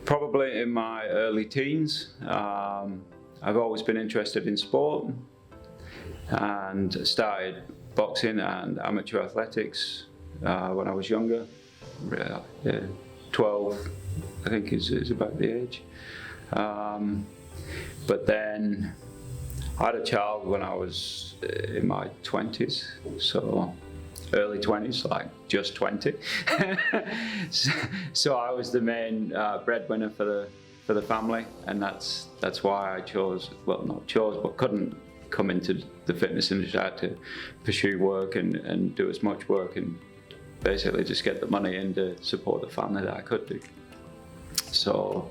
Probably in my early teens. I've always been interested in sport and started boxing and amateur athletics when I was younger. 12, I think is about the age. But then I had a child when I was in my 20s, so early 20s, like just 20. so I was the main breadwinner for the family, and that's why I chose, well, not chose, but couldn't come into the fitness industry. I had to pursue work and do as much work and basically just get the money in to support the family that I could do. So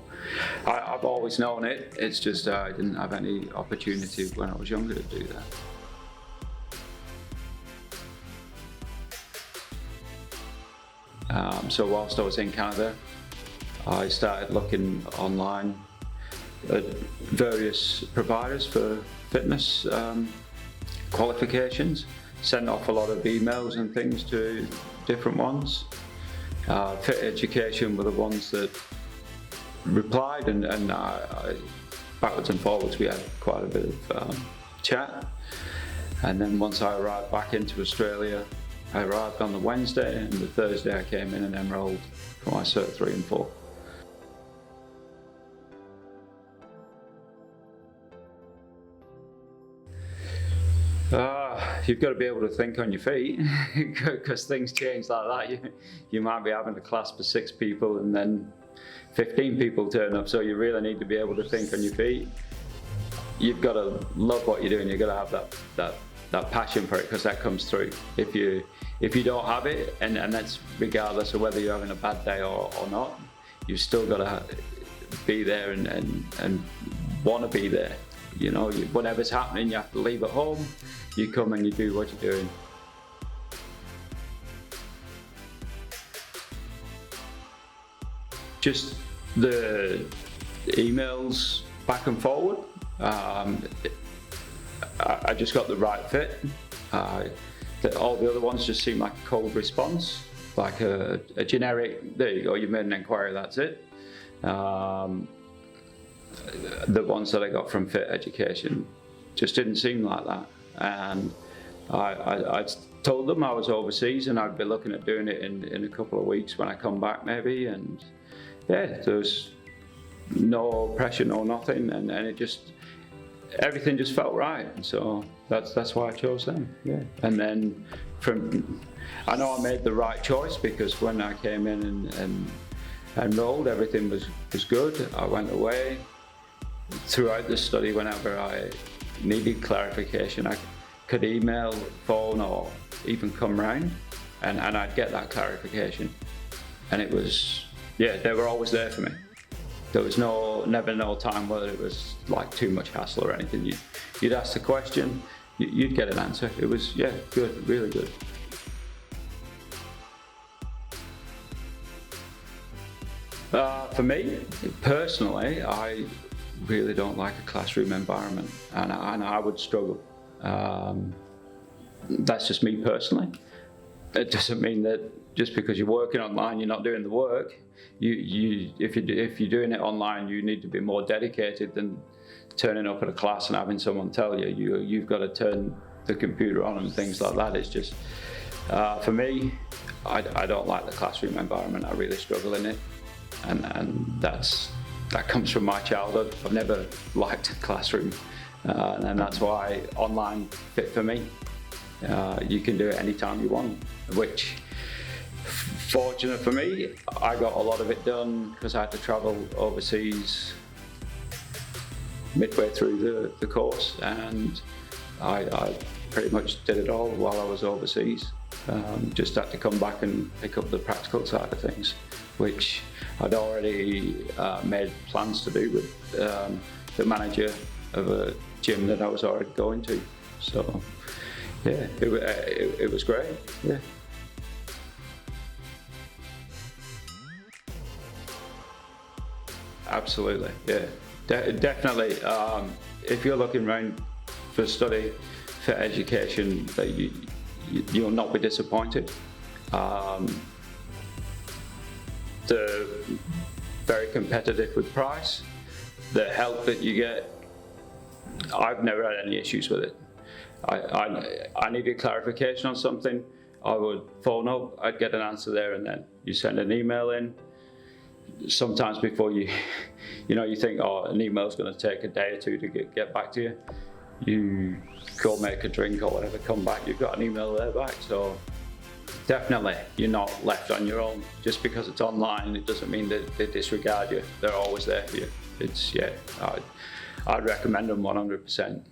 I've always known it, it's just I didn't have any opportunity when I was younger to do that. So whilst I was in Canada, I started looking online at various providers for fitness qualifications, sent off a lot of emails and things to different ones. Fiteducation were the ones that replied, and I, backwards and forwards we had quite a bit of chat. And then once I arrived back into Australia, I arrived on the Wednesday, and the Thursday I came in and enrolled for my Cert 3 and 4. You've got to be able to think on your feet, because things change like that. You might be having a class for 6 people and then 15 people turn up, so you really need to be able to think on your feet. You've got to love what you're doing. You've got to have that passion for it, because that comes through. If you don't have it, and that's regardless of whether you're having a bad day or not, you've still got to be there and want to be there. You know, whatever's happening, you have to leave at home, you come and you do what you're doing. Just the emails back and forward. I just got the right fit. All the other ones just seemed like a cold response, like a generic, there you go, you made an inquiry, that's it. The ones that I got from Yiteducation just didn't seem like that. And I told them I was overseas and I'd be looking at doing it in a couple of weeks when I come back maybe. And yeah, there was no pressure, no nothing, and it just, everything just felt right. So that's why I chose them, yeah. And then I know I made the right choice, because when I came in and enrolled, everything was good. I went away. Throughout the study, whenever I needed clarification, I could email, phone, or even come round, and I'd get that clarification. And it was, yeah, they were always there for me. There was never no time where it was like too much hassle or anything. You'd ask the question, you'd get an answer. It was, yeah, good, really good. For me, personally, I really don't like a classroom environment, and I would struggle. That's just me personally. It doesn't mean that just because you're working online, you're not doing the work. If you're doing it online, you need to be more dedicated than turning up at a class and having someone tell you've got to turn the computer on and things like that. It's just, for me, I don't like the classroom environment. I really struggle in it, and that comes from my childhood. I've never liked a classroom, and that's why online fit for me. You can do it anytime you want, which, fortunate for me, I got a lot of it done because I had to travel overseas midway through the course, and I pretty much did it all while I was overseas. Just had to come back and pick up the practical side of things, which I'd already made plans to do with the manager of a gym that I was already going to. So yeah, it was great, yeah. Absolutely, yeah. Definitely, if you're looking around for study, for education, that you'll not be disappointed. The very competitive with price. The help that you get, I've never had any issues with it. I needed clarification on something, I would phone up, I'd get an answer there and then. You send an email in, sometimes before you think, oh, an email's going to take a day or two to get back to you. You go make a drink or whatever, come back, you've got an email there back. So definitely, you're not left on your own. Just because it's online, it doesn't mean that they disregard you. They're always there for you. It's, yeah, I'd recommend them 100%.